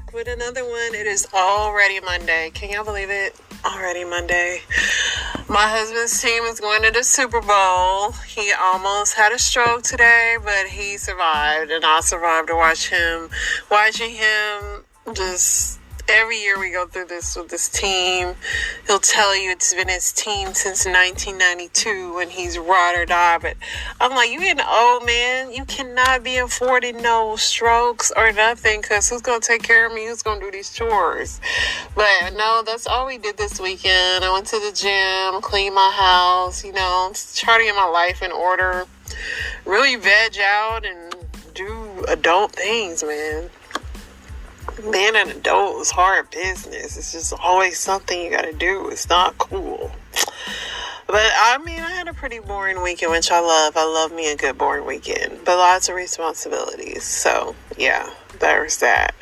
back with another one. It is already Monday. Can y'all believe it? Already Monday. My husband's team is going to the Super Bowl. He almost had a stroke today, but he survived, and I survived to watching him just... Every year we go through this with this team. He'll tell you it's been his team since 1992 when he's ride or die. But I'm like, you getting old, man. You cannot be affording no strokes or nothing, because who's going to take care of me? Who's going to do these chores? But no, that's all we did this weekend. I went to the gym, cleaned my house, try to get my life in order. Really veg out and do adult things, man. Being an adult is hard business. It's just always something you gotta do. It's not cool. But I had a pretty boring weekend, which I love. I love me a good boring weekend. But lots of responsibilities. So, yeah, there's that.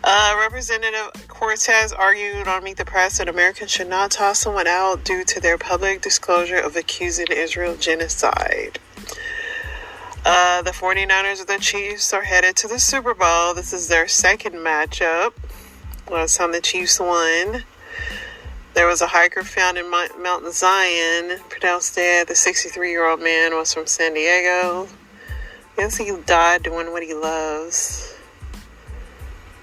Representative Cortez argued on Meet the Press that Americans should not toss someone out due to their public disclosure of accusing Israel genocide. The 49ers and the Chiefs are headed to the Super Bowl. This is their second matchup. Last time the Chiefs won, there was a hiker found in Mount Zion, pronounced dead. The 63-year-old man was from San Diego. I guess he died doing what he loves.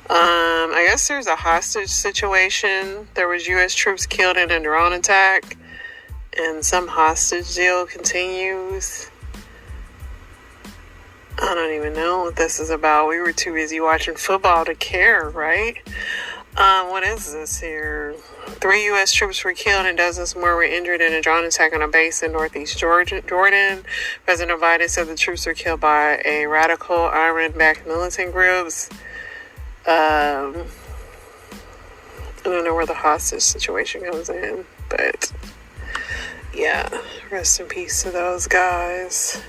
I guess there's a hostage situation. There was U.S. troops killed in a drone attack, and some hostage deal continues. I don't even know what this is about. We were too busy watching football to care, right? What is this here? 3 U.S. troops were killed and dozens more were injured in a drone attack on a base in northeast Jordan. President Biden said the troops were killed by a radical Iran-backed militant groups. I don't know where the hostage situation comes in, but yeah, rest in peace to those guys.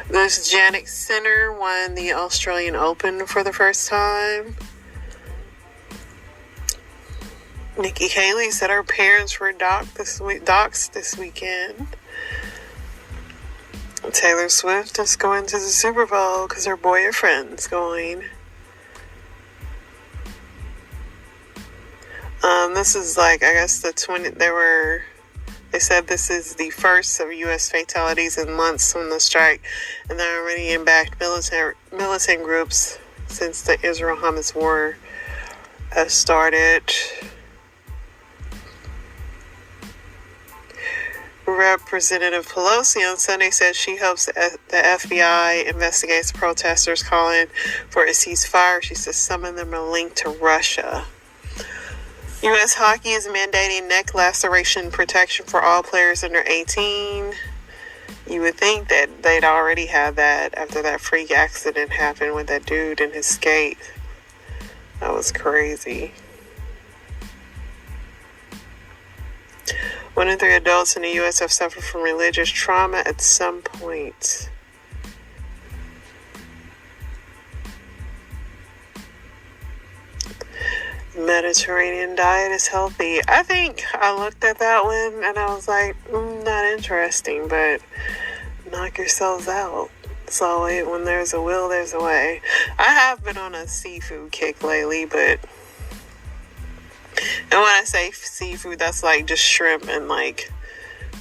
This Jannik Sinner won the Australian Open for the first time. Nikki Haley said her parents were doxxed this weekend. Taylor Swift is going to the Super Bowl because her boyfriend's going. This is I guess They said this is the first of U.S. fatalities in months from the strike, and they're already impacted militant groups since the Israel-Hamas war has started. Representative Pelosi on Sunday said she hopes the FBI investigates protesters calling for a ceasefire. She says some of them are linked to Russia. U.S. Hockey is mandating neck laceration protection for all players under 18. You would think that they'd already have that after that freak accident happened with that dude and his skate. That was crazy. 1 in 3 adults in the U.S. have suffered from religious trauma at some point. Mediterranean diet is healthy. I think I looked at that one and I was like, not interesting, but knock yourselves out. So when there's a will, there's a way. I have been on a seafood kick lately, and when I say seafood, that's like just shrimp and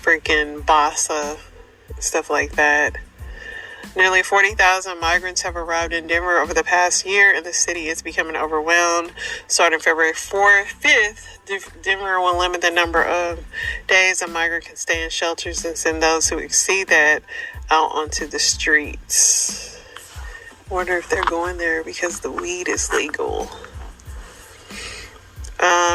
freaking basa, stuff like that. Nearly 40,000 migrants have arrived in Denver over the past year, and the city is becoming overwhelmed. Starting February 5th, Denver will limit the number of days a migrant can stay in shelters and send those who exceed that out onto the streets. Wonder if they're going there because the weed is legal.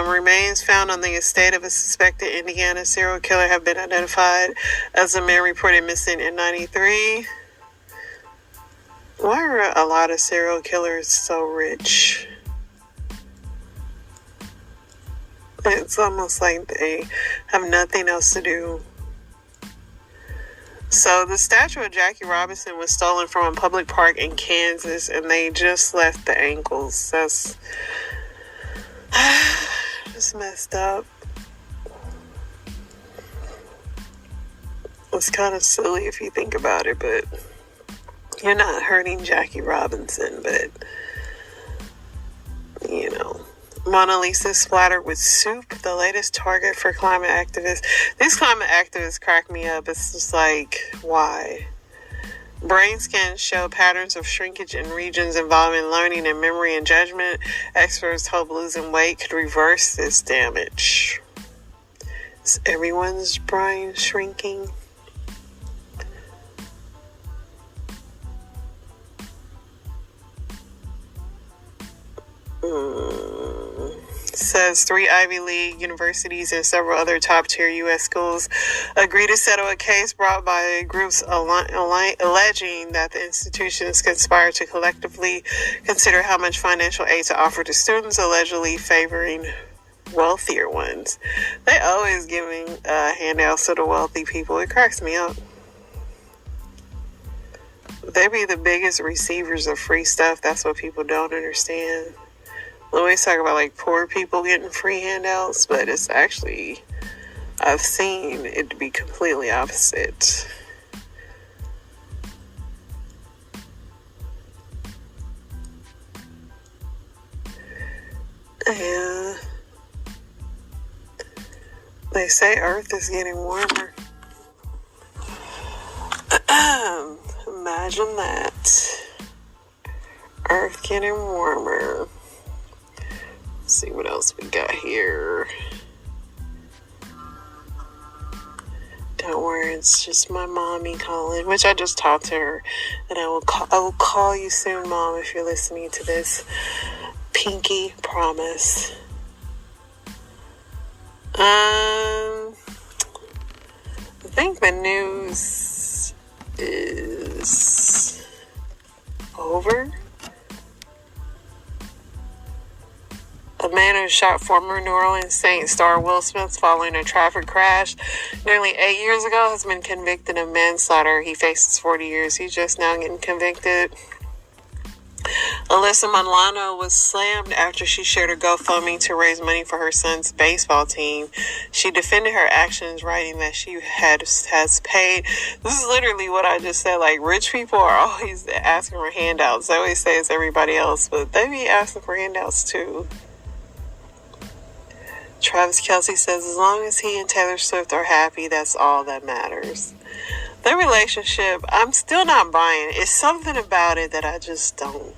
Remains found on the estate of a suspected Indiana serial killer have been identified as a man reported missing in 1993. Why are a lot of serial killers so rich? It's almost like they have nothing else to do. So the statue of Jackie Robinson was stolen from a public park in Kansas, and they just left the ankles. That's just messed up. It's kind of silly if you think about it, but You're not hurting Jackie Robinson, but, you know. Mona Lisa splattered with soup, the latest target for climate activists. These climate activists crack me up. It's just like, why? Brain scans show patterns of shrinkage in regions involving learning and memory and judgment. Experts hope losing weight could reverse this damage. Is everyone's brain shrinking? Says 3 Ivy League universities and several other top-tier U.S. schools agree to settle a case brought by groups alleging that the institutions conspire to collectively consider how much financial aid to offer to students, allegedly favoring wealthier ones. They always giving handouts to the wealthy people. It cracks me up. They be the biggest receivers of free stuff. That's what people don't understand. We always talk about like poor people getting free handouts, but it's actually, I've seen it to be completely opposite. Yeah. They say Earth is getting warmer. Imagine that. Earth getting warmer. Let's see what else we got here. Don't worry, it's just my mommy calling, which I just talked to her, and I will call you soon, Mom, if you're listening to this. Pinky promise. I think the news is over. A man who shot former New Orleans Saints star Will Smith following a traffic crash nearly 8 years ago has been convicted of manslaughter. He faces 40 years. He's just now getting convicted. Alyssa Milano was slammed after she shared a GoFundMe to raise money for her son's baseball team. She defended her actions, writing that she has paid. This is literally what I just said. Like, rich people are always asking for handouts. They always say it's everybody else, but they be asking for handouts too. Travis Kelce says, as long as he and Taylor Swift are happy, that's all that matters. Their relationship, I'm still not buying. It's something about it that I just don't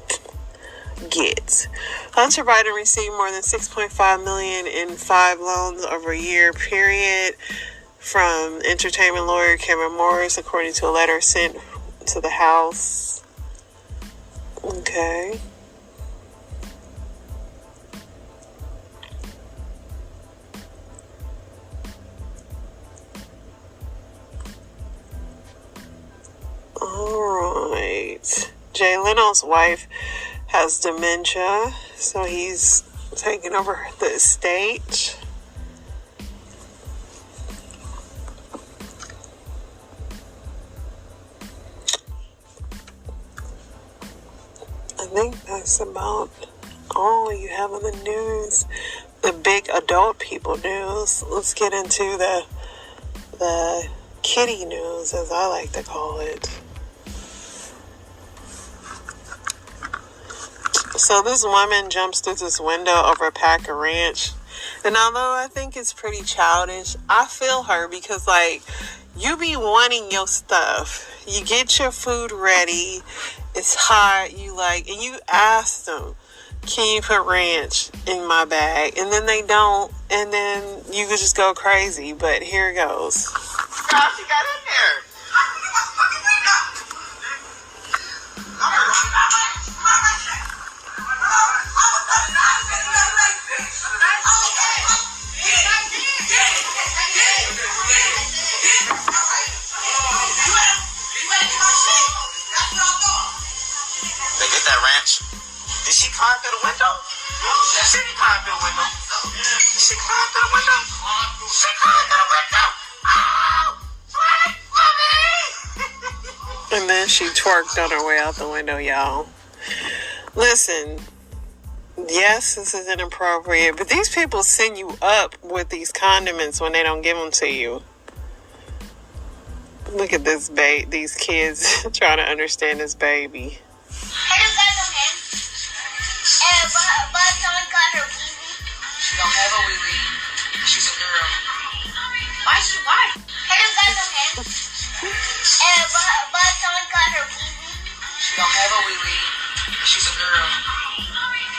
get. Hunter Biden received more than $6.5 million in 5 loans over a year period from entertainment lawyer Cameron Morris, according to a letter sent to the House. Okay. Alright. Jay Leno's wife has dementia, so he's taking over the estate. I think that's about all you have in the news. The big adult people news. Let's get into the kitty news, as I like to call it. So this woman jumps through this window over a pack of ranch. And although I think it's pretty childish, I feel her because, like, you be wanting your stuff. You get your food ready. It's hot. You like, and you ask them, can you put ranch in my bag? And then they don't. And then you could just go crazy. But here it goes. How she got in there? They get that ranch. Did she climb through the window? She didn't climb through the window. She climbed through the window. She climbed through the window. Oh, And then she twerked on her way out the window, y'all. Listen, yes, this is inappropriate, but these people send you up with these condiments when they don't give them to you. Look at this these kids trying to understand this baby. She don't have a wee wee. She's a girl. Why is she white? She don't have a wee wee. She's a girl.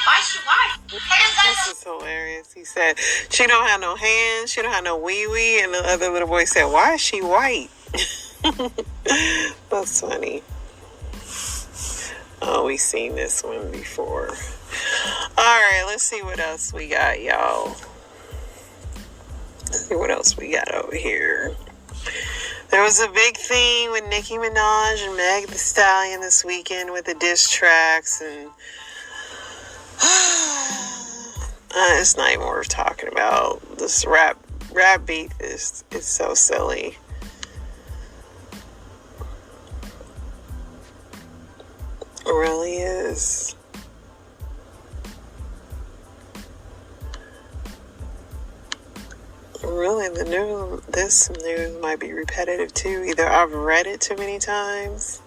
Why is she white? This is hilarious. He said she don't have no hands, she don't have no wee wee, and the other little boy said, "Why is she white?" That's funny. Oh, we seen this one before. Alright, let's see what else we got, y'all. Let's see what else we got over here. There was a big thing with Nicki Minaj and Meg Thee Stallion this weekend with the diss tracks, and it's not even worth talking about. This rap beef is so silly. It really is. Really, this news might be repetitive too. Either I've read it too many times,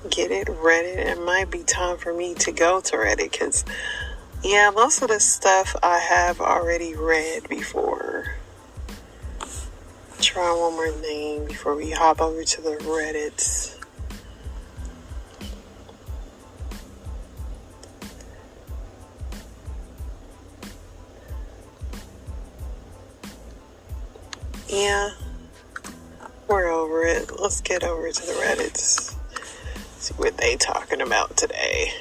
read it. It might be time for me to go to Reddit, because, yeah, most of this stuff I have already read before. Try one more thing before we hop over to the Reddits. Yeah, we're over it. Let's get over to the Reddits. See what they talking about today.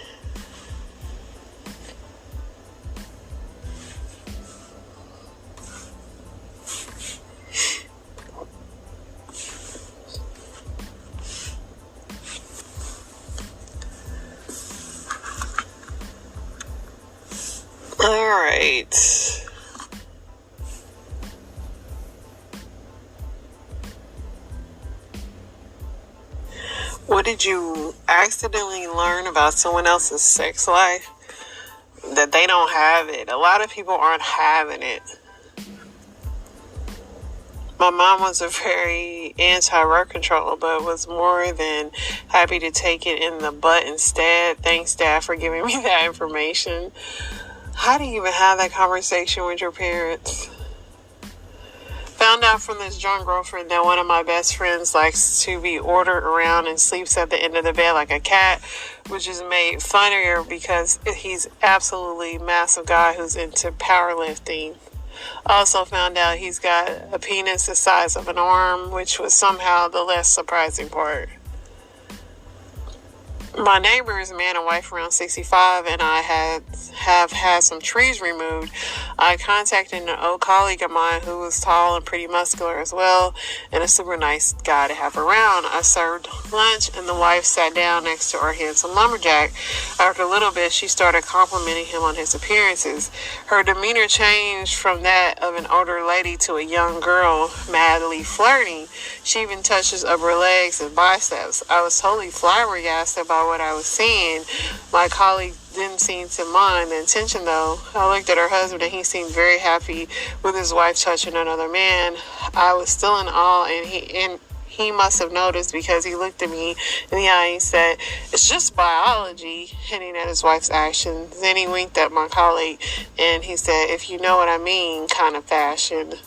All right. What did you accidentally learn about someone else's sex life? That they don't have it. A lot of people aren't having it. My mom was a very anti-birth control, but was more than happy to take it in the butt instead. Thanks, Dad, for giving me that information. How do you even have that conversation with your parents? Found out from this drunk girlfriend that one of my best friends likes to be ordered around and sleeps at the end of the bed like a cat, which is made funnier because he's absolutely massive guy who's into powerlifting. Also found out he's got a penis the size of an arm, which was somehow the less surprising part. My neighbor is a man and wife around 65, and I have had some trees removed. I contacted an old colleague of mine who was tall and pretty muscular as well, and a super nice guy to have around. I served lunch, and the wife sat down next to our handsome lumberjack. After a little bit, she started complimenting him on his appearances. Her demeanor changed from that of an older lady to a young girl, madly flirting. She even touched his upper legs and biceps. I was totally flabbergasted by what I was seeing. My colleague didn't seem to mind the attention, though. I looked at her husband, and he seemed very happy with his wife touching another man. I was still in awe, and he must have noticed, because he looked at me in the eye and said, "It's just biology," hinting at his wife's actions. Then he winked at my colleague, and he said, "If you know what I mean," kind of fashion.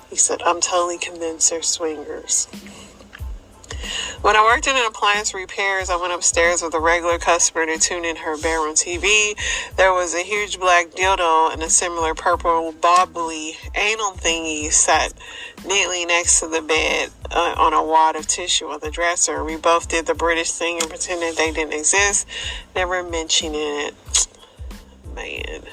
He said, "I'm totally convinced they're swingers." When I worked in an appliance repairs, I went upstairs with a regular customer to tune in her bedroom TV. There was a huge black dildo and a similar purple bobbly anal thingy sat neatly next to the bed on a wad of tissue on the dresser. We both did the British thing and pretended they didn't exist, never mentioning it. Man,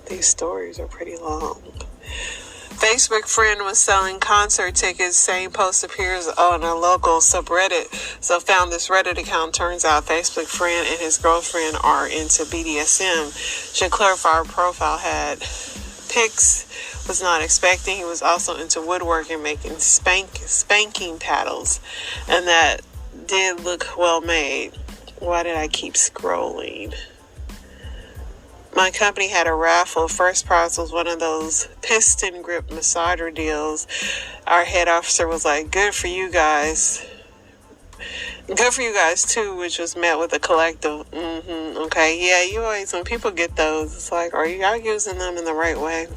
these stories are pretty long. Facebook friend was selling concert tickets. Same post appears on a local subreddit. So found this Reddit account. Turns out Facebook friend and his girlfriend are into BDSM. Should clarify her profile had pics. Was not expecting. He was also into woodworking, making spanking paddles. And that did look well made. Why did I keep scrolling? my company had a raffle. First prize was one of those piston grip massager deals. Our head officer was like, good for you guys. Good for you guys too, which was met with a collective, okay. Yeah, you always, when people get those, it's like, are you all using them in the right way?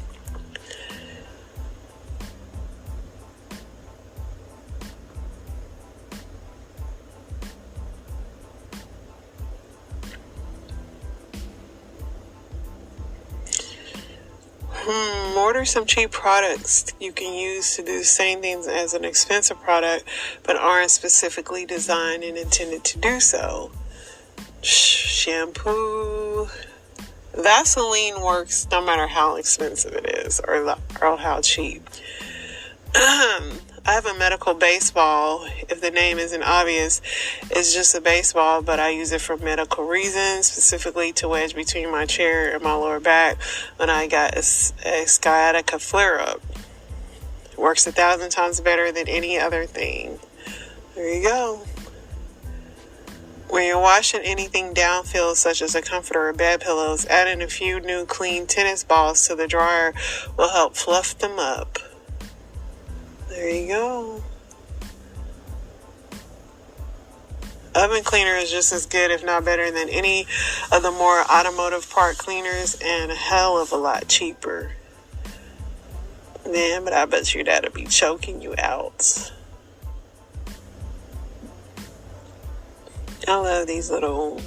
Order some cheap products you can use to do the same things as an expensive product, but aren't specifically designed and intended to do so. Shampoo. Vaseline works no matter how expensive it is or how cheap. I have a medical baseball. If the name isn't obvious, it's just a baseball, but I use it for medical reasons, specifically to wedge between my chair and my lower back when I got a sciatica flare-up. It works 1,000 times better than any other thing. There you go. When you're washing anything downfield, such as a comforter or bed pillows, adding a few new clean tennis balls to the dryer will help fluff them up. There you go. Oven cleaner is just as good, if not better, than any of the more automotive part cleaners, and a hell of a lot cheaper. Man, but I bet you that'll be choking you out. I love these little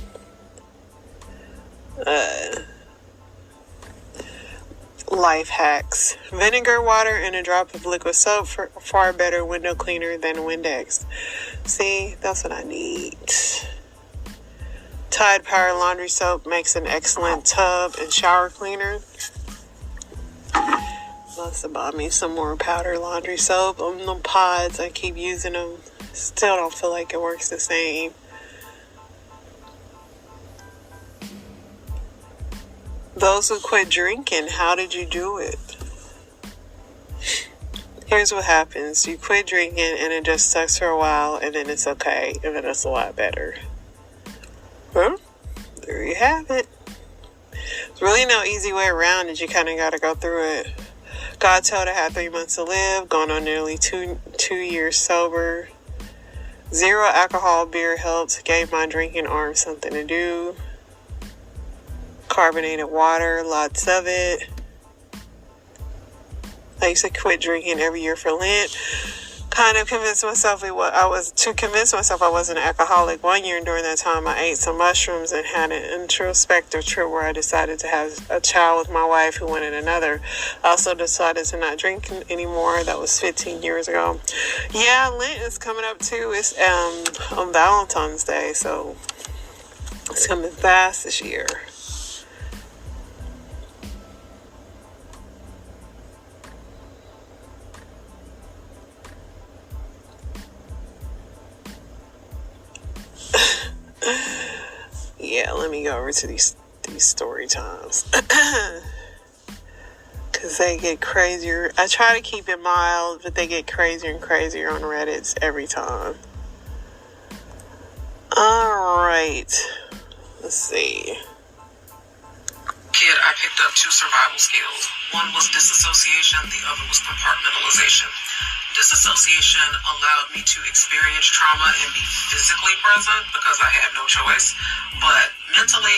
life hacks. Vinegar, water, and a drop of liquid soap for far better window cleaner than Windex. See, that's what I need. Tide Power Laundry Soap makes an excellent tub and shower cleaner. Must have bought me some more powder laundry soap. On the pods, I keep using them. Still don't feel like it works the same. Those who quit drinking, how did you do it? Here's what happens. You quit drinking and it just sucks for a while, and then it's okay, and then it's a lot better. Well, there you have it. There's really no easy way around it. You kind of got to go through it. God told I had 3 months to live, going on nearly two years sober. 0 alcohol beer helped, gave my drinking arm something to do. Carbonated water, lots of it. I used to quit drinking every year for Lent. Kind of convinced myself I wasn't an alcoholic. 1 year during that time, I ate some mushrooms and had an introspective trip where I decided to have a child with my wife who wanted another. I also decided to not drink anymore. That was 15 years ago. Yeah, Lent is coming up too. It's on Valentine's Day, so it's coming fast this year. Yeah, let me go over to these story times. Because they get crazier. I try to keep it mild, but they get crazier and crazier on Reddit every time. Alright. Let's see. Kid, I picked up 2 survival skills. One was disassociation, the other was compartmentalization. Disassociation allowed me to experience trauma and be physically present because I had no choice, but mentally,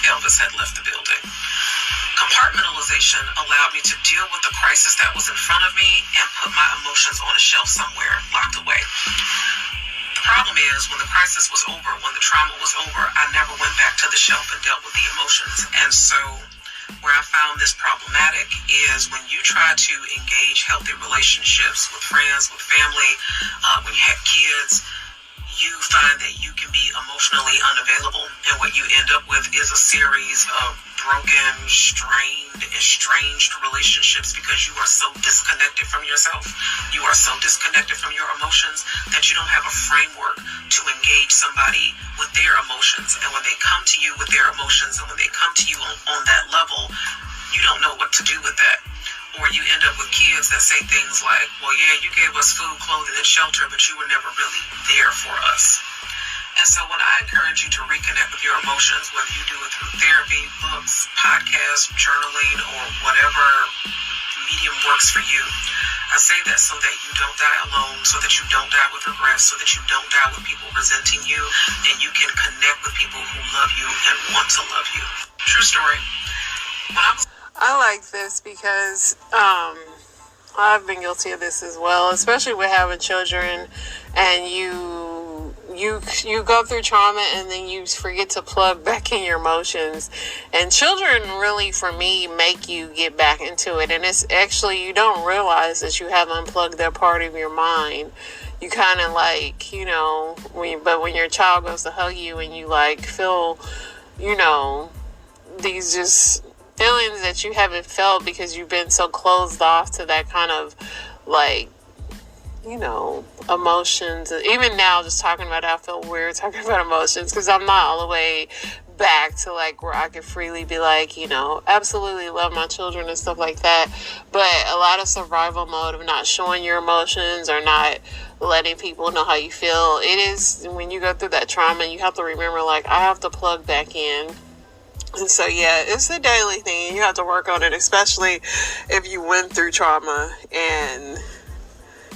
Elvis had left the building. Compartmentalization allowed me to deal with the crisis that was in front of me and put my emotions on a shelf somewhere, locked away. The problem is, when the crisis was over, when the trauma was over, I never went back to the shelf and dealt with the emotions. And so where I found this problematic is when you try to engage healthy relationships with friends, with family, when you have kids, you find that you can be emotionally unavailable. And what you end up with is a series of broken, strained, estranged relationships because you are so disconnected from yourself. You are so disconnected from your emotions that you don't have a framework to engage somebody with their emotions. And when they come to you with their emotions and when they come to you on that level, you don't know what to do with that. Or you end up with kids that say things like, well, yeah, you gave us food, clothing, and shelter, but you were never really there for us. And so when I encourage you to reconnect with your emotions, whether you do it through therapy, books, podcasts, journaling, or whatever medium works for you, I say that so that you don't die alone, so that you don't die with regrets, so that you don't die with people resenting you, and you can connect with people who love you and want to love you. True story. I like this because I've been guilty of this as well, especially with having children, and you go through trauma and then you forget to plug back in your emotions. And children really, for me, make you get back into it. And it's actually, you don't realize that you have unplugged that part of your mind. You kind of like, you know, when your child goes to hug you and you like feel, you know, these just feelings that you haven't felt because you've been so closed off to that kind of like, you know, emotions. Even now, just talking about it, I feel weird talking about emotions because I'm not all the way back to like where I could freely be like, you know, absolutely love my children and stuff like that. But a lot of survival mode of not showing your emotions or not letting people know how you feel. It is when you go through that trauma, you have to remember like I have to plug back in. And so, yeah, it's a daily thing. You have to work on it, especially if you went through trauma and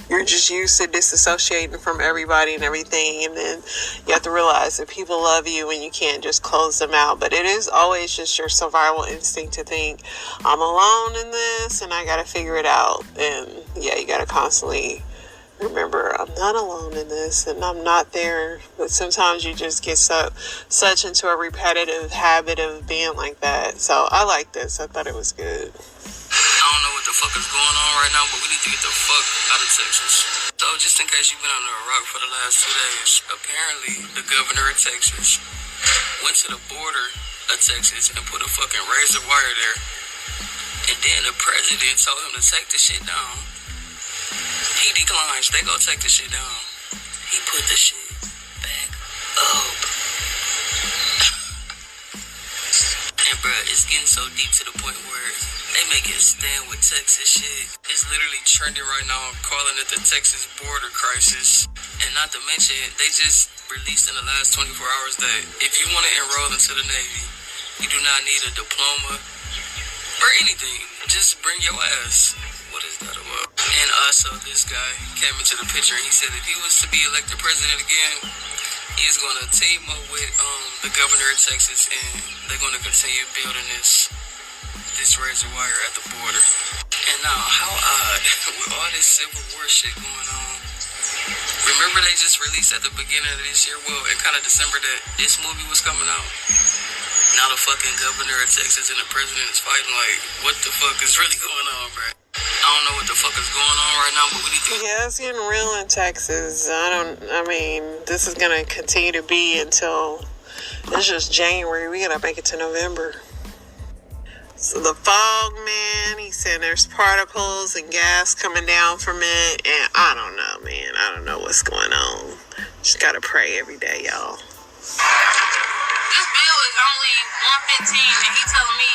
you're just used to disassociating from everybody and everything. And then you have to realize that people love you and you can't just close them out. But it is always just your survival instinct to think, I'm alone in this and I got to figure it out. And, yeah, you got to constantly remember, I'm not alone in this and I'm not there. But sometimes you just get such into a repetitive habit of being like that. So I like this. I thought it was good. I don't know what the fuck is going on right now, but we need to get the fuck out of Texas. So just in case you've been under a rock for the last 2 days, apparently the governor of Texas went to the border of Texas and put a fucking razor wire there. And then the president told him to take the shit down. He declines. They go take the shit down. He put the shit back up. And bruh, it's getting so deep to the point where they make it stand with Texas shit. It's literally trending right now, calling it the Texas border crisis. And not to mention, they just released in the last 24 hours that if you want to enroll into the Navy, you do not need a diploma or anything. Just bring your ass. What is that about? And also, this guy came into the picture and he said if he was to be elected president again, he's going to team up with the governor of Texas and they're going to continue building this razor wire at the border. And now, how odd, with all this Civil War shit going on, remember they just released at the beginning of this year, well, in kind of December, that this movie was coming out? Now the fucking governor of Texas and the president is fighting. Like, what the fuck is really going on, bro? I don't know what the fuck is going on right now, but we need to... Yeah, it's getting real in Texas. I mean, this is going to continue to be until it's just January. We got to make it to November. So the fog, man, he said there's particles and gas coming down from it. And I don't know, man. I don't know what's going on. Just got to pray every day, y'all. This bill is only $115 and he telling me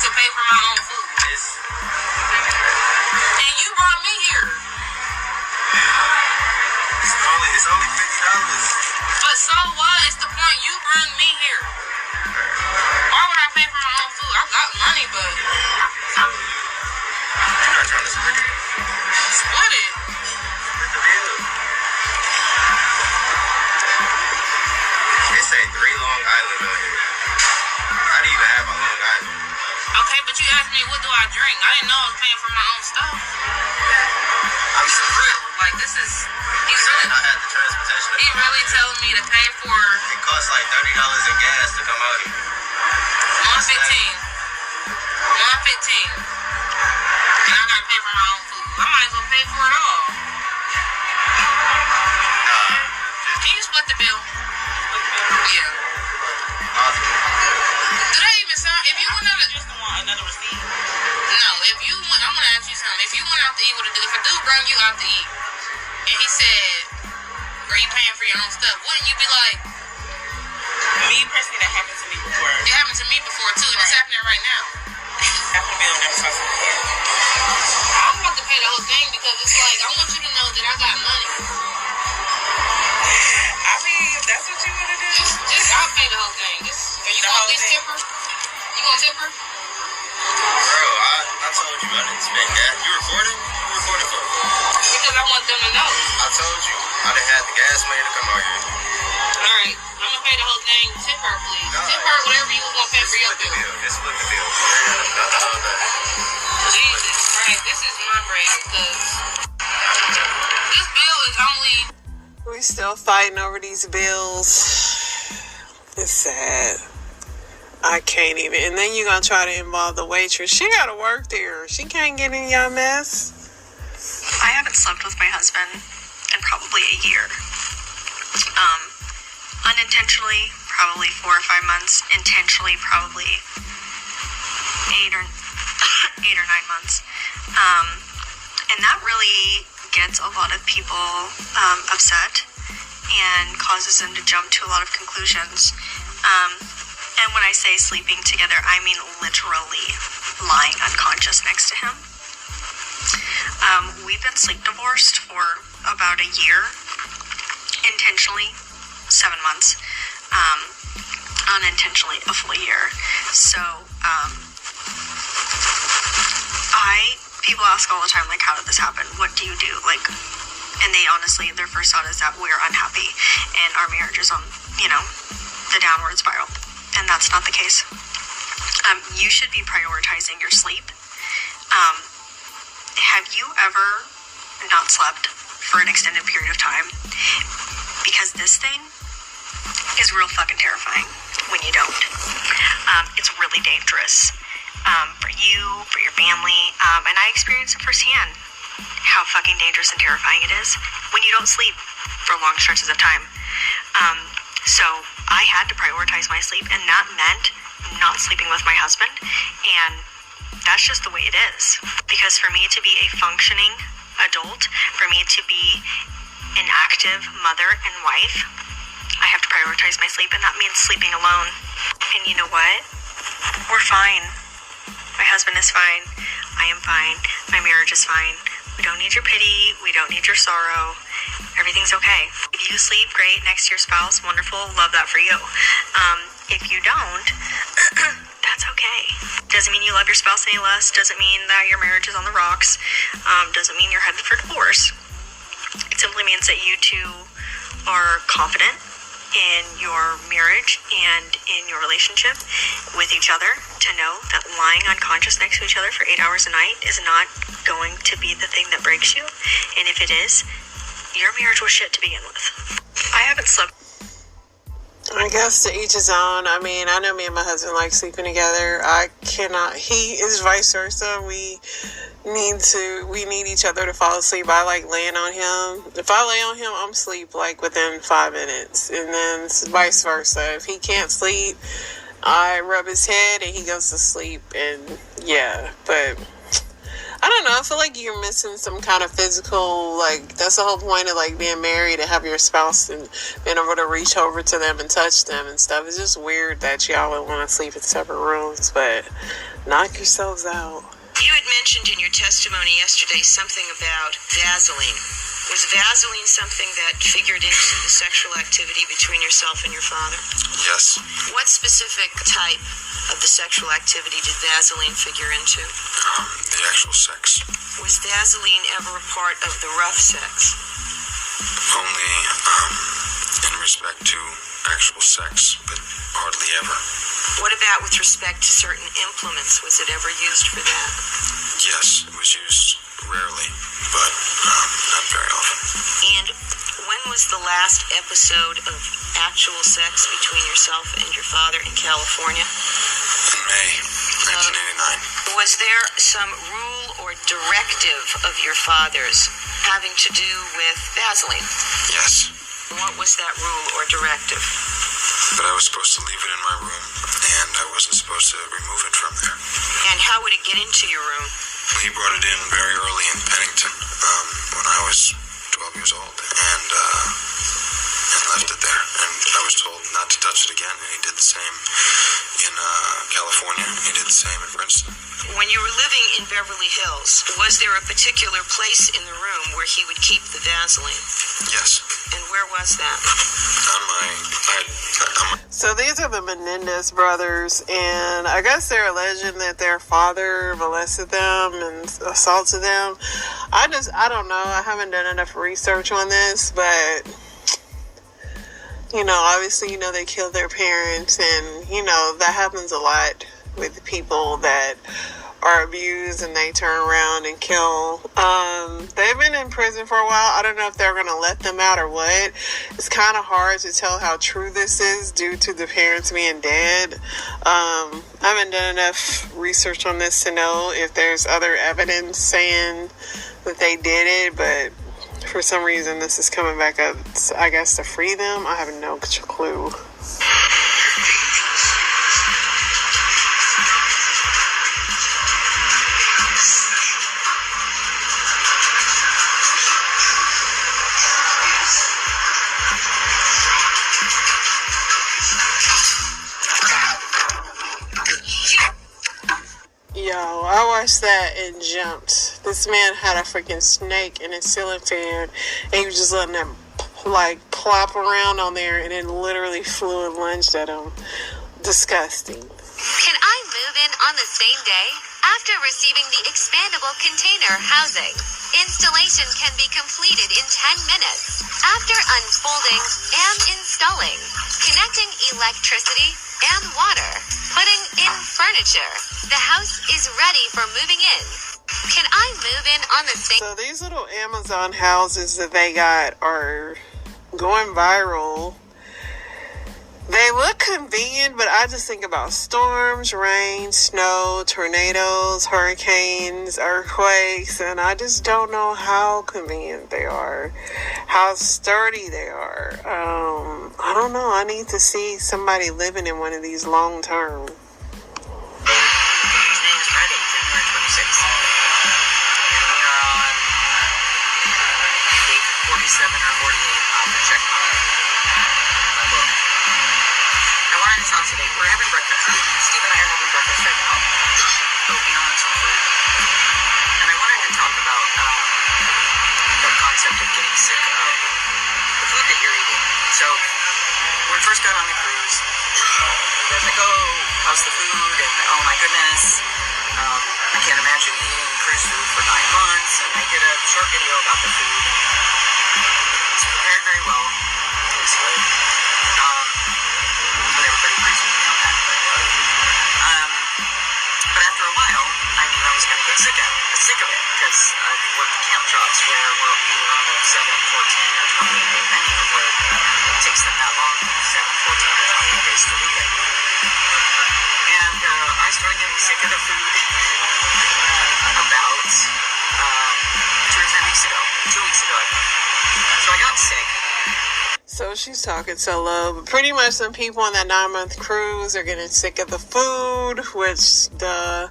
to pay for my own food. And you brought me here. It's only $50. But so what? It's the point. You bring me here. Why would I pay for my own food? I got money, but You're not trying to split it. split it. Split the bill. It say 3 Long Island on here. I didn't even have a Long Island. Okay, but you asked me what do I drink. I didn't know I was paying for my own stuff. I'm This is real. Like this is saying I had the transportation. he really telling me to pay for It costs like $30 in gas to come out here. 115. 115. And I gotta pay for my own food. I might as well pay for it all. Can you split the bill? Yeah. Do they even sound if you went out to just want another receipt? No, if you went I'm gonna ask you something. If you went out to eat with a dude, if a dude brought you out to eat and he said, are you paying for your own stuff? Wouldn't you be like, Me personally, that happened to me before. it happened to me before too, and it's happening right now. That would be on never talk to me again. I'm about to pay the whole thing because it's like I want you to know that I got money. I mean, if that's That's what you want to do? Just I'll pay the whole thing. Are you going to tip her? You going to tip her? Bro, I told you I didn't spend gas. You recording? Who recording for? Because I want them to know. I told you. I done had the gas money to come out here. Alright, I'm going to pay the whole thing. Tip her, please. No, tip her whatever you want to pay for your Split the bill. bill. Just split the bill. Not the whole thing. Jesus Christ, this is my bread because this bill is only. We still fighting over these bills. It's sad. I can't even. And then you're going to try to involve the waitress. She got to work there. She can't get in your mess. I haven't slept with my husband in probably a year. Unintentionally, probably 4 or 5 months. Intentionally, probably 8 or 9 months. And that really gets a lot of people upset and causes them to jump to a lot of conclusions. And when I say sleeping together, I mean literally lying unconscious next to him. We've been sleep divorced for about a year, intentionally 7 months, unintentionally a full year. So, people ask all the time, like, how did this happen? What do you do? Like, and they honestly, their first thought is that we're unhappy and our marriage is on, the downward spiral. And that's not the case. You should be prioritizing your sleep. Have you ever not slept for an extended period of time? Because this thing is real fucking terrifying when you don't. It's really dangerous for you, for your family, and I experienced it firsthand how fucking dangerous and terrifying it is when you don't sleep for long stretches of time. So I had to prioritize my sleep, and that meant not sleeping with my husband, and that's just the way it is. Because for me to be a functioning adult, for me to be an active mother and wife, I have to prioritize my sleep, and that means sleeping alone. And you know what? We're fine. My husband is fine. I am fine. My marriage is fine. We don't need your pity. We don't need your sorrow. Everything's okay. If you sleep great next to your spouse, wonderful. Love that for you. If you don't, that's okay. Doesn't mean you love your spouse any less. Doesn't mean that your marriage is on the rocks. Doesn't mean you're headed for divorce. It simply means that you two are confident in your marriage and in your relationship with each other, to know that lying unconscious next to each other for 8 hours a night is not going to be the thing that breaks you. And if it is, your marriage was shit to begin with. I haven't slept. I guess to each his own. I mean, I know me and my husband like sleeping together. I cannot. He is vice versa. We need each other to fall asleep. I like laying on him. If I lay on him, I'm asleep like within 5 minutes. And then it's vice versa. If he can't sleep, I rub his head and he goes to sleep. And yeah, but I don't know. I feel like you're missing some kind of physical, like, that's the whole point of, like, being married and having your spouse and being able to reach over to them and touch them and stuff. It's just weird that y'all would want to sleep in separate rooms, but knock yourselves out. You had mentioned in your testimony yesterday something about Vaseline. Was Vaseline something that figured into the sexual activity between yourself and your father? Yes. What specific type of the sexual activity did Vaseline figure into? The actual sex. Was Vaseline ever a part of the rough sex? Only in respect to actual sex, but hardly ever. What about with respect to certain implements? Was it ever used for that? Yes, it was used rarely, but not very often. And when was the last episode of actual sex between yourself and your father in California? In May 1989. Was there some rule or directive of your father's having to do with Vaseline? Yes. What was that rule or directive? That I was supposed to leave it in my room, and I wasn't supposed to remove it from there. And how would it get into your room? He brought it in very early in Pennington, when I was 12 years old, and left it there. And I was told not to touch it again, and he did the same in California. He did the same in Princeton. When you were living in Beverly Hills, was there a particular place in the room where he would keep the Vaseline? Yes. And where was that? So these are the Menendez brothers, and I guess they're alleging that their father molested them and assaulted them. I don't know. I haven't done enough research on this, but, you know, obviously, you know, they killed their parents, and, you know, that happens a lot with people that are abused and they turn around and kill. They've been in prison for a while. I don't know if they're going to let them out or what. It's kind of hard to tell how true this is due to the parents being dead. I haven't done enough research on this to know if there's other evidence saying that they did it, but for some reason this is coming back up, I guess, to free them. I have no clue. I watched that and jumped. This man had a freaking snake in his ceiling fan, and he was just letting that like plop around on there, and it literally flew and lunged at him. Disgusting. Can I move in on the same day? After receiving the expandable container housing, installation can be completed in 10 minutes. After unfolding and installing, connecting electricity and water, putting in furniture, the house is ready for moving in. Can I move in on the same... So these little Amazon houses that they got are going viral. They look convenient, but I just think about storms, rain, snow, tornadoes, hurricanes, earthquakes, and I just don't know how convenient they are, how sturdy they are. I don't know. I need to see somebody living in one of these long term. Today is Friday, January 26th, and we are on day 47 or 48 on the check mark. I wanted to talk today. We're having breakfast. Steve and I are having breakfast right now. Oatmeal and some fruit. And I wanted to talk about the concept of getting sick of the food that you're eating. So, when we first got on the cruise, I was like, oh, how's the food? And oh my goodness, I can't imagine eating cruise food for 9 months. And I did a short video about the food. It's prepared very well. It was good. Not everybody agrees with me on that. But after a while, I knew I was going to get sick of it because I've worked camp jobs where we're either on a 7, 14, or 28-day menu where it takes them that long, 7, 14, or 28 days to leave it. And I started getting sick of the food about 2 or 3 weeks ago. 2 weeks ago, I think. So I got sick. So she's talking so low, but pretty much some people on that 9-month cruise are getting sick of the food, which they're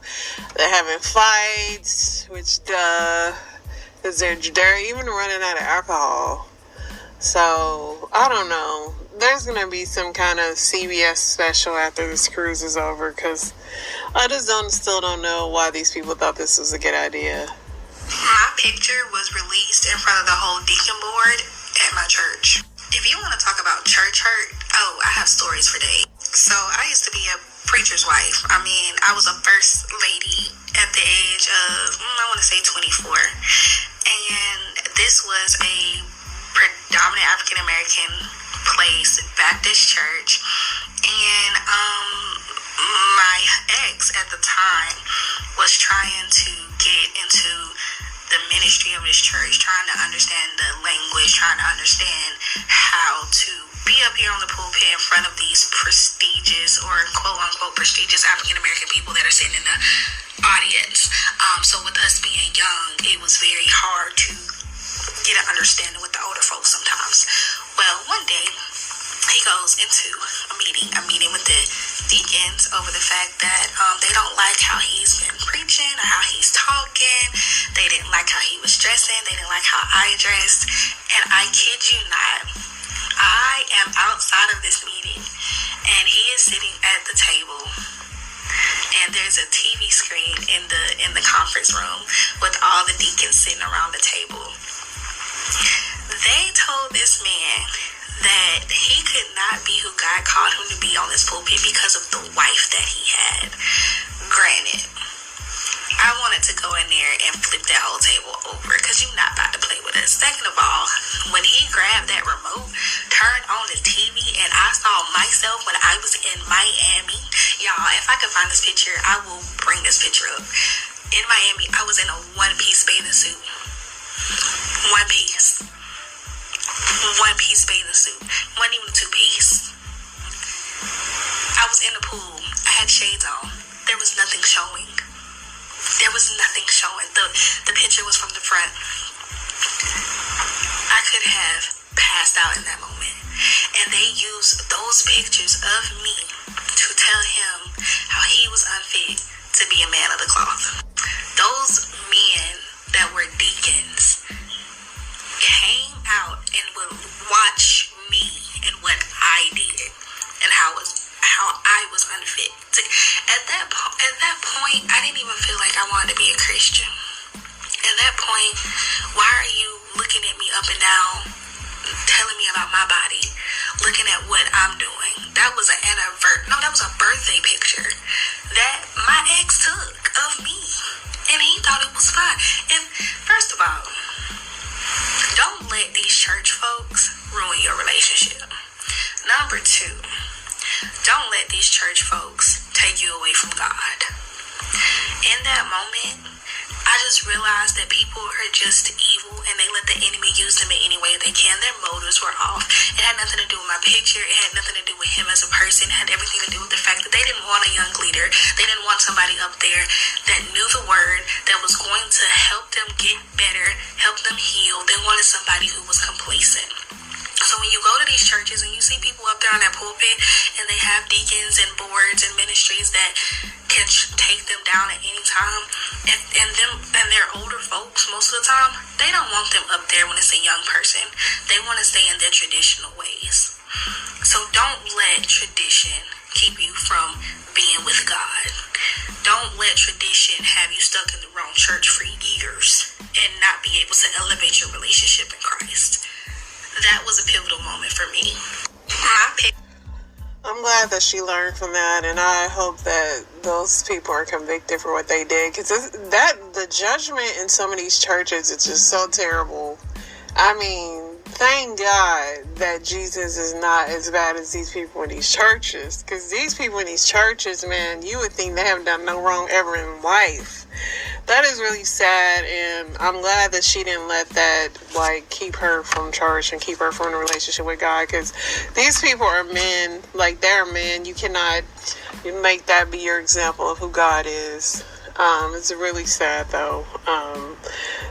having fights, which because they're even running out of alcohol. So I don't know. There's gonna be some kind of CBS special after this cruise is over, because I just still don't know why these people thought this was a good idea. My picture was released in front of the whole deacon board at my church. If you want to talk about church hurt, I have stories for days. So I used to be a preacher's wife. I mean, I was a first lady at the age of, I want to say 24. And this was a predominant African-American place, Baptist church. And my ex at the time was trying to get into the ministry of this church, trying to understand the language, trying to understand how to be up here on the pulpit in front of these prestigious or quote-unquote prestigious African-American people that are sitting in the audience. So with us being young, it was very hard to get an understanding with the older folks sometimes. Well, one day, he goes into a meeting with the deacons over the fact that they don't like how he's been preaching or how he's talking. They didn't like how he was dressing. They didn't like how I dressed. And I kid you not, I am outside of this meeting and he is sitting at the table and there's a TV screen in the conference room with all the deacons sitting around the table. They told this man who God called him to be on this pulpit because of the wife that he had. Granted, I wanted to go in there and flip that whole table over because you're not about to play with us. Second of all, when he grabbed that remote, turned on the TV, and I saw myself when I was in Miami. Y'all, if I could find this picture, I will bring this picture up. In Miami, I was in a one-piece bathing suit. One piece bathing suit. Wasn't even a two-piece. I was in the pool. I had shades on. There was nothing showing. The picture was from the front. I could have passed out in that moment. And they used those pictures of me to tell him how he was unfit to be a man of the cloth. Those men that were deacons came out and would watch me and what I did and how I was unfit. At that point, I didn't even feel like I wanted to be a Christian. At that point, why are you looking at me up and down, telling me about my body, looking at what I'm doing? That was that was a birthday picture that my ex took of me, and he thought it was fine. And first of all, don't let these church folks ruin your relationship. Number two, don't let these church folks take you away from God. In that moment, I just realized that people are just evil and they let the enemy use them in any way they can. Their motives were off. It had nothing to do with my picture. It had nothing to do with him as a person. It had everything to do with the fact that they didn't want a young leader. They didn't want somebody up there that knew the word, that was going to help them get better, help them heal. They wanted somebody who was complacent. So when you go to these churches and you see people up there on that pulpit and they have deacons and boards and ministries that can take them down at any time, and they're older folks most of the time, they don't want them up there when it's a young person. They want to stay in their traditional ways. So don't let tradition keep you from being with God. Don't let tradition have you stuck in the wrong church for years and not be able to elevate your relationship in Christ. That was a pivotal moment for me. I'm glad that she learned from that, and I hope that those people are convicted for what they did, because the judgment in some of these churches is just so terrible. I mean, thank God that Jesus is not as bad as these people in these churches, because these people in these churches, man, you would think they haven't done no wrong ever in life. That is really sad, and I'm glad that she didn't let that, keep her from church and keep her from a relationship with God, because these people are men, they're men. You cannot make that be your example of who God is. It's really sad, though.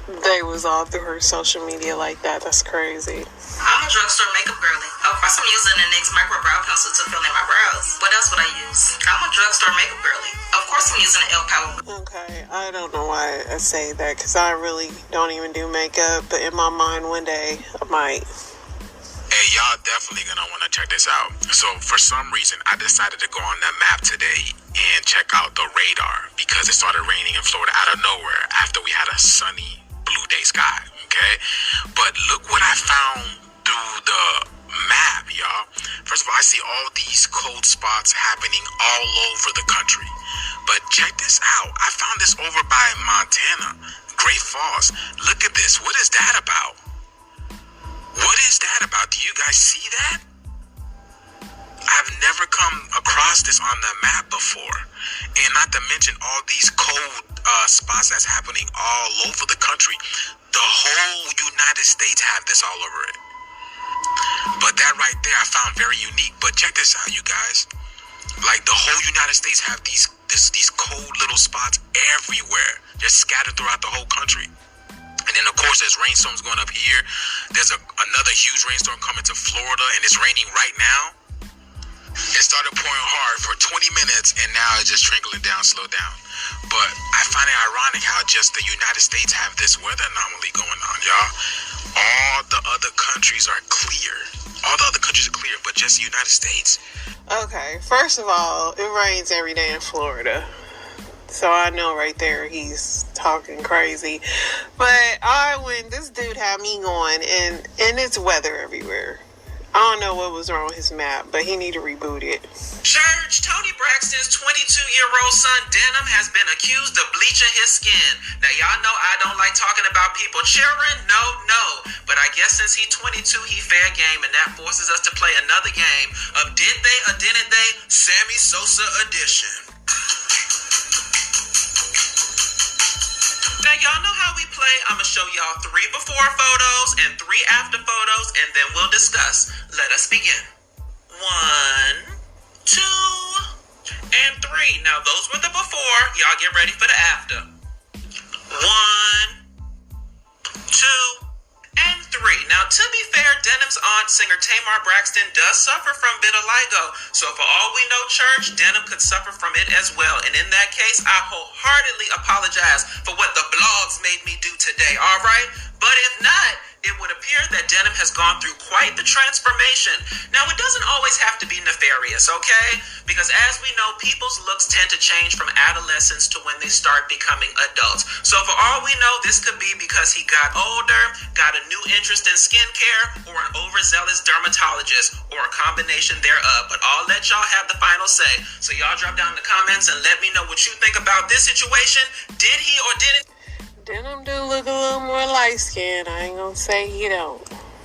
They was all through her social media like that. That's crazy. I'm a drugstore makeup girly. Of course, I'm using the NYX Micro Brow Pencil to fill in my brows. What else would I use? I'm a drugstore makeup girly. Of course, I'm using the L Power. Okay, I don't know why I say that, because I really don't even do makeup, but in my mind, one day, I might. Hey, y'all definitely gonna want to check this out. So, for some reason, I decided to go on that map today and check out the radar, because it started raining in Florida out of nowhere after we had a sunny blue day sky, okay? But look what I found through the map, y'all. First of all, I see all these cold spots happening all over the country. But check this out. I found this over by Montana, Great Falls. Look at this. What is that about? What is that about? Do you guys see that? I've never come across this on the map before. And not to mention all these cold spots that's happening all over the country. The whole United States have this all over it. But that right there I found very unique. But check this out, you guys. The whole United States have these cold little spots everywhere, just scattered throughout the whole country. And then, of course, there's rainstorms going up here. There's another huge rainstorm coming to Florida, and it's raining right now. It started pouring hard for 20 minutes, and now it's just trickling down, slow down. But I find it ironic how just the United States have this weather anomaly going on, y'all. All the other countries are clear. But just the United States. Okay, first of all, it rains every day in Florida. So I know right there he's talking crazy. But when this dude had me going, and it's weather everywhere. I don't know what was wrong with his map, but he need to reboot it. Church, Tony Braxton's 22-year-old son Denham has been accused of bleaching his skin. Now, y'all know I don't like talking about people cheering. No. But I guess since he's 22, he fair game, and that forces us to play another game of Did They or Didn't They? Sammy Sosa edition. Now, y'all know how we play. I'm going to show y'all 3 before photos and 3 after photos, and then we'll discuss. Let us begin. 1, 2, and 3. Now, those were the before. Y'all get ready for the after. 1, 2, and 3. Now, to be fair, Denham's aunt, singer Tamar Braxton, does suffer from vitiligo. So for all we know, church, Denham could suffer from it as well. And in that case, I wholeheartedly apologize for what the blogs made me do today, all right? But if not, it would appear that Denham has gone through quite the transformation. Now, it doesn't always have to be nefarious, okay? Because as we know, people's looks tend to change from adolescence to when they start becoming adults. So for all we know, this could be because he got older, got a new interest in skincare, or an overzealous dermatologist, or a combination thereof. But I'll let y'all have the final say. So y'all drop down in the comments and let me know what you think about this situation. Did he or didn't? Denham do look a little more light-skinned. I ain't gonna say he don't.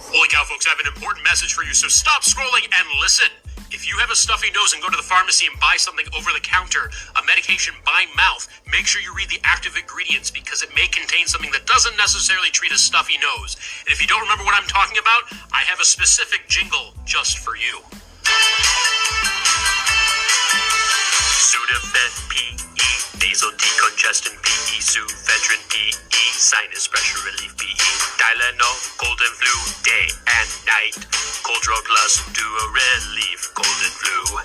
Holy cow, folks, I have an important message for you, so stop scrolling and listen. If you have a stuffy nose and go to the pharmacy and buy something over the counter, a medication by mouth, make sure you read the active ingredients because it may contain something that doesn't necessarily treat a stuffy nose. And if you don't remember what I'm talking about, I have a specific jingle just for you. Sudafed PE, nasal decongestant PE, Sufedrin PE, sinus pressure relief PE, Tylenol, cold and flu, day and night, cold drug plus duo relief, cold and flu.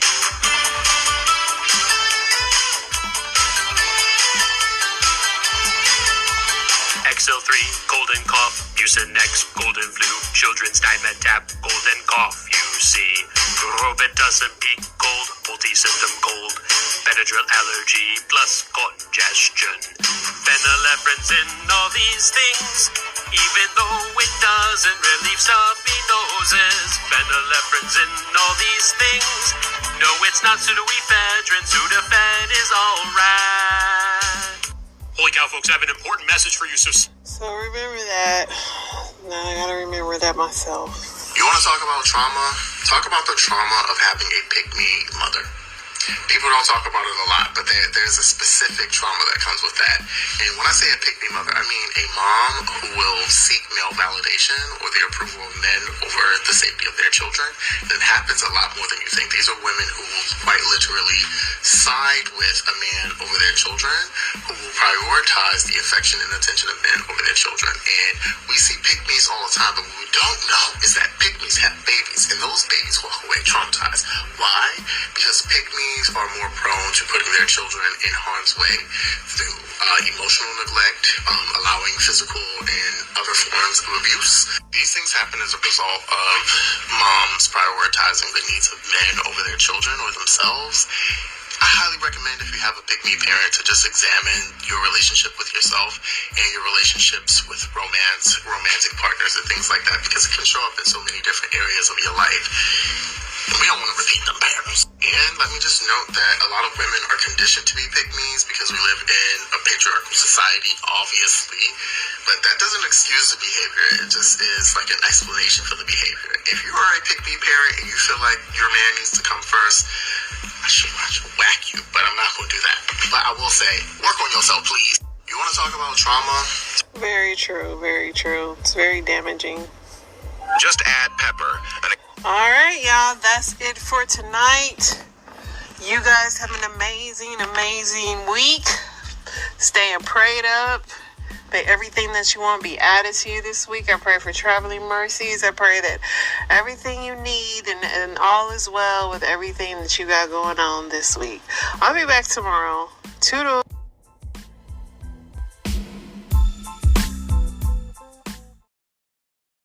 XL3, cold and cough, Mucinex, cold and flu, children's Dimetapp, cold and cough, you see. Robitussin peak cold, multi-symptom cold, Benadryl allergy plus congestion. Phenylephrines in all these things, even though it doesn't relieve stuffy noses. Phenylephrines in all these things, no it's not pseudoephedrine, Sudafed is alright. Holy cow, folks, I have an important message for you, so remember that. Now I gotta remember that myself. You want to talk about trauma? Talk about the trauma of having a pick-me mother. People don't talk about it a lot, but there's a specific trauma that comes with that. And when I say a pick-me mother, I mean a mom who will seek male validation or the approval of men over the safety of their children. That happens a lot more than you think. These are women who will quite literally side with a man over their children, who will prioritize the affection and attention of men over their children. And we see pick-me's all the time, but what we don't know is that pick-me's have babies, and those babies walk away traumatized. Why? Because pick-me's are more prone to putting their children in harm's way through emotional neglect, allowing physical and other forms of abuse. These things happen as a result of moms prioritizing the needs of men over their children or themselves. I highly recommend, if you have a pick-me parent, to just examine your relationship with yourself and your relationships with romantic partners and things like that, because it can show up in so many different areas of your life. And we don't want to repeat them patterns. And let me just note that a lot of women are conditioned to be pick-me's because we live in a patriarchal society, obviously. But that doesn't excuse the behavior. It just is like an explanation for the behavior. If you are a pick-me parent and you feel like your man needs to come first, I should whack you, but I'm not going to do that. But I will say, work on yourself, please. You want to talk about trauma? Very true, very true. It's very damaging. Just add pepper. All right, y'all, that's it for tonight. You guys have an amazing, amazing week. Staying prayed up. May everything that you want be added to you this week. I pray for traveling mercies. I pray that everything you need and all is well with everything that you got going on this week. I'll be back tomorrow. Toodles.